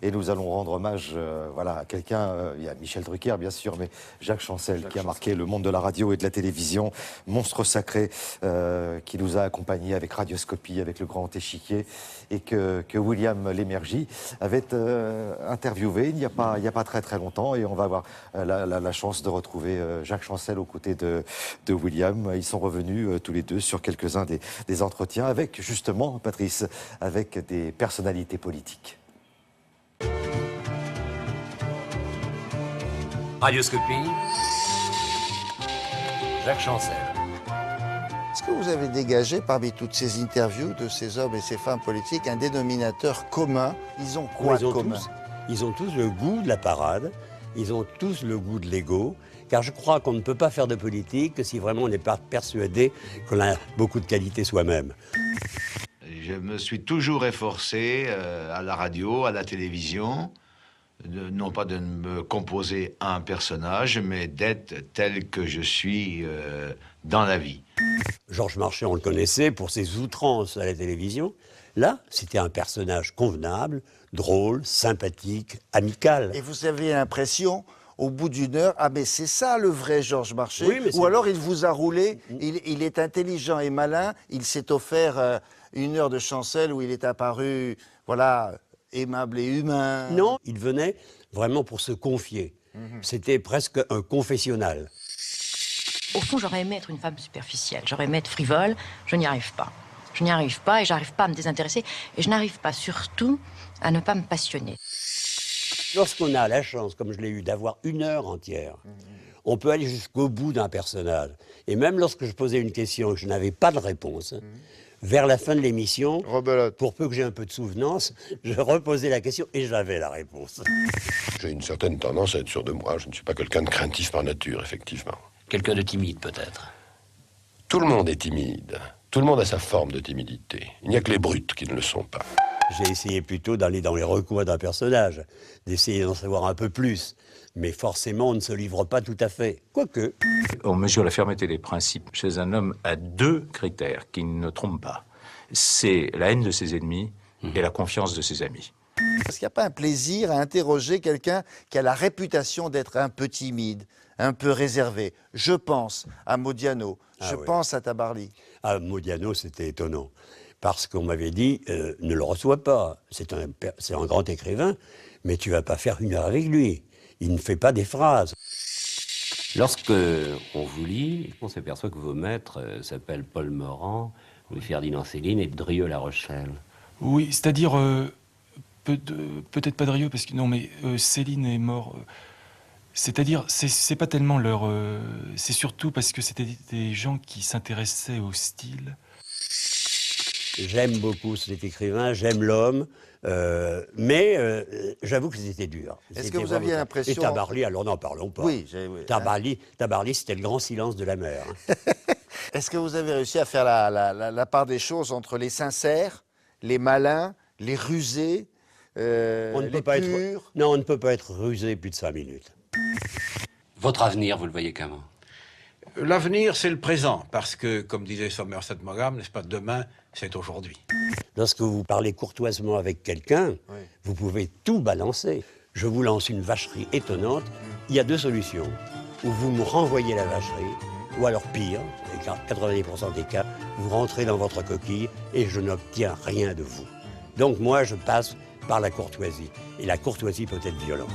Et nous allons rendre hommage voilà, à quelqu'un, il y a Michel Drucker bien sûr, mais Jacques Chancel qui a marqué le monde de la radio et de la télévision, monstre sacré qui nous a accompagnés avec Radioscopie, avec Le Grand Échiquier, et que William Lémergie avait interviewé il n'y a pas très longtemps, et on va avoir la chance de retrouver Jacques Chancel aux côtés de William. Ils sont revenus tous les deux sur quelques-uns des entretiens avec, justement, Patrice, avec des personnalités politiques. Radioscopie, Jacques Chancel. Est-ce que vous avez dégagé, parmi toutes ces interviews de ces hommes et ces femmes politiques, un dénominateur commun? Ils ont quoi de commun? Ils ont tous le goût de la parade, ils ont tous le goût de l'ego, car je crois qu'on ne peut pas faire de politique que si vraiment on n'est pas persuadé qu'on a beaucoup de qualités soi-même. Je me suis toujours efforcé à la radio, à la télévision, non pas de me composer un personnage, mais d'être tel que je suis dans la vie. Georges Marchais, on le connaissait pour ses outrances à la télévision. Là, c'était un personnage convenable, drôle, sympathique, amical. Et vous avez l'impression, au bout d'une heure, ah mais c'est ça le vrai Georges Marchais. Oui, ou alors il vous a roulé, il est intelligent et malin, il s'est offert une heure de Chancel où il est apparu, voilà, aimable et humain. Non, il venait vraiment pour se confier. C'était presque un confessionnal. Au fond, j'aurais aimé être une femme superficielle, j'aurais aimé être frivole, je n'y arrive pas. Je n'y arrive pas et j'arrive pas à me désintéresser et je n'arrive pas surtout à ne pas me passionner. Lorsqu'on a la chance, comme je l'ai eu, d'avoir une heure entière, on peut aller jusqu'au bout d'un personnage. Et même lorsque je posais une question et que je n'avais pas de réponse, vers la fin de l'émission, Rebelote. pour peu que j'ai un peu de souvenance, je reposais la question et j'avais la réponse. J'ai une certaine tendance à être sûr de moi. Je ne suis pas quelqu'un de craintif par nature, effectivement. Quelqu'un de timide, peut-être. Tout le monde est timide. Tout le monde a sa forme de timidité. Il n'y a que les brutes qui ne le sont pas. J'ai essayé plutôt d'aller dans les recoins d'un personnage, d'essayer d'en savoir un peu plus. Mais forcément, on ne se livre pas tout à fait. Quoique. On mesure la fermeté des principes chez un homme à deux critères qui ne trompent pas. C'est la haine de ses ennemis et la confiance de ses amis. Est-ce qu'il n'y a pas un plaisir à interroger quelqu'un qui a la réputation d'être un peu timide, un peu réservé? Je pense à Modiano, je pense à Tabarly. À Modiano, c'était étonnant. Parce qu'on m'avait dit, ne le reçois pas. C'est un grand écrivain, mais tu ne vas pas faire une heure avec lui. Il ne fait pas des phrases. Lorsque on vous lit, on s'aperçoit que vos maîtres s'appellent Paul Morand, Louis-Ferdinand Céline et Drieux-La Rochelle. Oui, c'est-à-dire, peut-être pas Drieux, parce que non, mais Céline est mort. C'est-à-dire, c'est pas tellement leur... c'est surtout parce que c'était des gens qui s'intéressaient au style. J'aime beaucoup cet écrivain, j'aime l'homme, mais j'avoue que c'était dur. Est-ce que vous aviez l'impression... Et Tabarly, alors n'en parlons pas. Oui, Tabarly, c'était le grand silence de la mer. Est-ce que vous avez réussi à faire la part des choses entre les sincères, les malins, les rusés, les purs? Non, on ne peut pas être rusé plus de 5 minutes. Votre avenir, vous le voyez comment? L'avenir, c'est le présent, parce que, comme disait Somerset Maugham, n'est-ce pas, demain, c'est aujourd'hui. Lorsque vous parlez courtoisement avec quelqu'un, vous pouvez tout balancer. Je vous lance une vacherie étonnante. Il y a deux solutions. Ou vous me renvoyez la vacherie, ou alors pire, dans 90% des cas, vous rentrez dans votre coquille et je n'obtiens rien de vous. Donc moi, je passe par la courtoisie. Et la courtoisie peut être violente.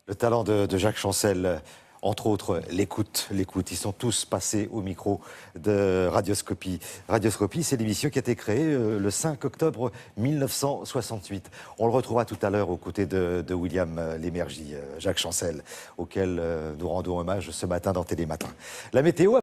Le talent de Jacques Chancel, entre autres, l'écoute. Ils sont tous passés au micro de Radioscopie. Radioscopie, c'est l'émission qui a été créée le 5 octobre 1968. On le retrouvera tout à l'heure aux côtés de William Lémergie, Jacques Chancel, auquel nous rendons hommage ce matin dans Télématin. La météo.